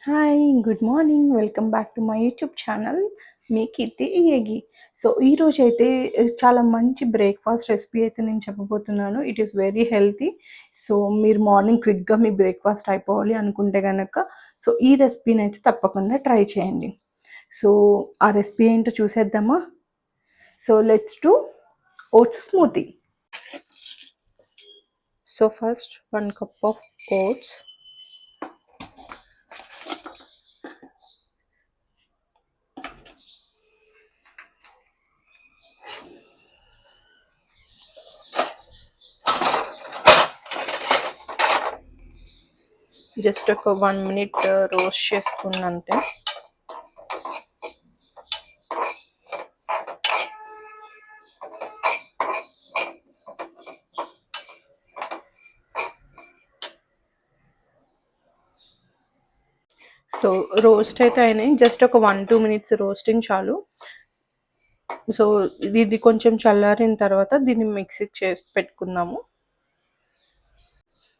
Hi, good morning. Welcome back to my YouTube channel మీ కీర్తి ఏగి. So ఈరోజైతే చాలా మంచి బ్రేక్ఫాస్ట్ రెసిపీ అయితే నేను చెప్పబోతున్నాను. It is very healthy. So మీరు మార్నింగ్ క్విక్గా మీ బ్రేక్ఫాస్ట్ అయిపోవాలి అనుకుంటే కనుక సో ఈ రెసిపీని అయితే తప్పకుండా ట్రై చేయండి. సో ఆ రెసిపీ ఏంటో చూసేద్దామా? So let's do oats smoothie. So first 1 cup of oats. Just ఒక 1 minute రోస్ట్ చేసుకున్నంతే. సో రోస్ట్ అయితే అయినాయి. జస్ట్ ఒక 1-2 minutes రోస్టింగ్ చాలు. సో ఇది కొంచెం చల్లారిన తర్వాత దీన్ని మిక్సీకి చేసి పెట్టుకుందాము.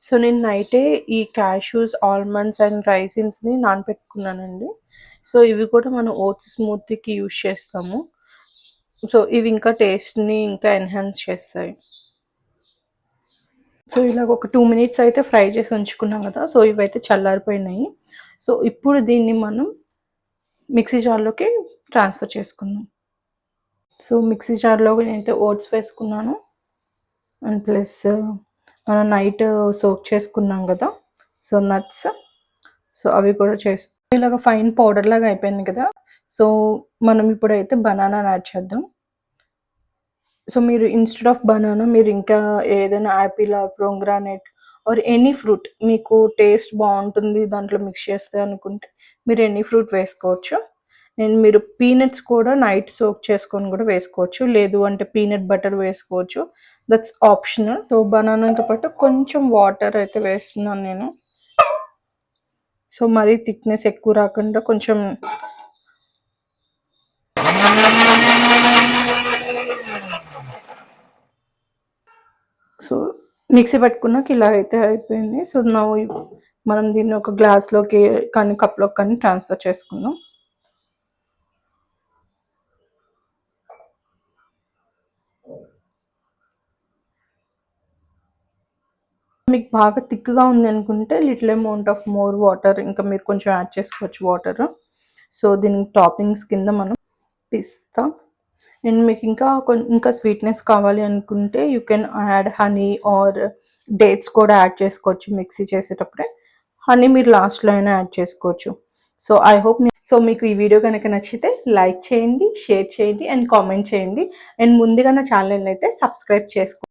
సో నేను నైటే ఈ క్యాష్యూస్, ఆల్మండ్స్ అండ్ రైసిన్స్ని నానబెట్టుకున్నానండి. సో ఇవి కూడా మనం ఓట్స్ స్మూతీకి యూజ్ చేస్తాము. సో ఇవి ఇంకా టేస్ట్ని ఇంకా ఎన్హాన్స్ చేస్తాయి. సో ఇలాగ ఒక 2 minutes అయితే ఫ్రై చేసి ఉంచుకున్నాం కదా. సో ఇవైతే చల్లారిపోయినాయి. సో ఇప్పుడు దీన్ని మనం మిక్సీ జార్లోకి ట్రాన్స్ఫర్ చేసుకుందాం. సో మిక్సీ జార్లో నేనైతే ఓట్స్ వేసుకున్నాను అండ్ ప్లస్ మనం నైట్ సోక్ చేసుకున్నాం కదా, సో నట్స్, సో అవి కూడా ఇలాగ ఫైన్ పౌడర్ లాగా అయిపోయింది కదా. సో మనం ఇప్పుడైతే బనానా యాడ్ చేద్దాం. సో మీరు ఇన్స్టెడ్ ఆఫ్ బనానా మీరు ఇంకా ఏదైనా apple or pomegranate or any fruit మీకు టేస్ట్ బాగుంటుంది దాంట్లో మిక్స్ చేస్తే అనుకుంటే మీరు ఎనీ ఫ్రూట్ వేసుకోవచ్చు. మీరు పీనట్స్ కూడా నైట్ సోక్ చేసుకొని కూడా వేసుకోవచ్చు, లేదు అంటే పీనట్ బటర్ వేసుకోవచ్చు, దట్స్ ఆప్షనల్. సో బనానాతో పాటు కొంచెం వాటర్ అయితే వేస్తున్నాను నేను. సో మరీ థిక్నెస్ ఎక్కువ రాకుండా కొంచెం సో మిక్సీ పట్టుకున్నాక ఇలా అయితే అయిపోయింది. సో మనం దీన్ని ఒక గ్లాస్లోకి కానీ కప్లోకి కానీ ట్రాన్స్ఫర్ చేసుకుందాం. మీకు బాగా థిక్గా ఉంది అనుకుంటే little amount of more water ఇంకా మీరు కొంచెం యాడ్ చేసుకోవచ్చు వాటర్. సో దీనికి టాపింగ్స్ కింద మనం పిస్తా అండ్ మీకు ఇంకా స్వీట్నెస్ కావాలి అనుకుంటే you can add honey or dates కూడా యాడ్ చేసుకోవచ్చు మిక్సీ చేసేటప్పుడే. హనీ మీరు లాస్ట్లో అయినా యాడ్ చేసుకోవచ్చు. సో ఐ హోప్ మీకు ఈ వీడియో కనుక నచ్చితే లైక్ చేయండి, షేర్ చేయండి అండ్ కామెంట్ చేయండి. అండ్ ముందుగా నా ఛానల్ అయితే సబ్స్క్రైబ్ చేసుకోండి.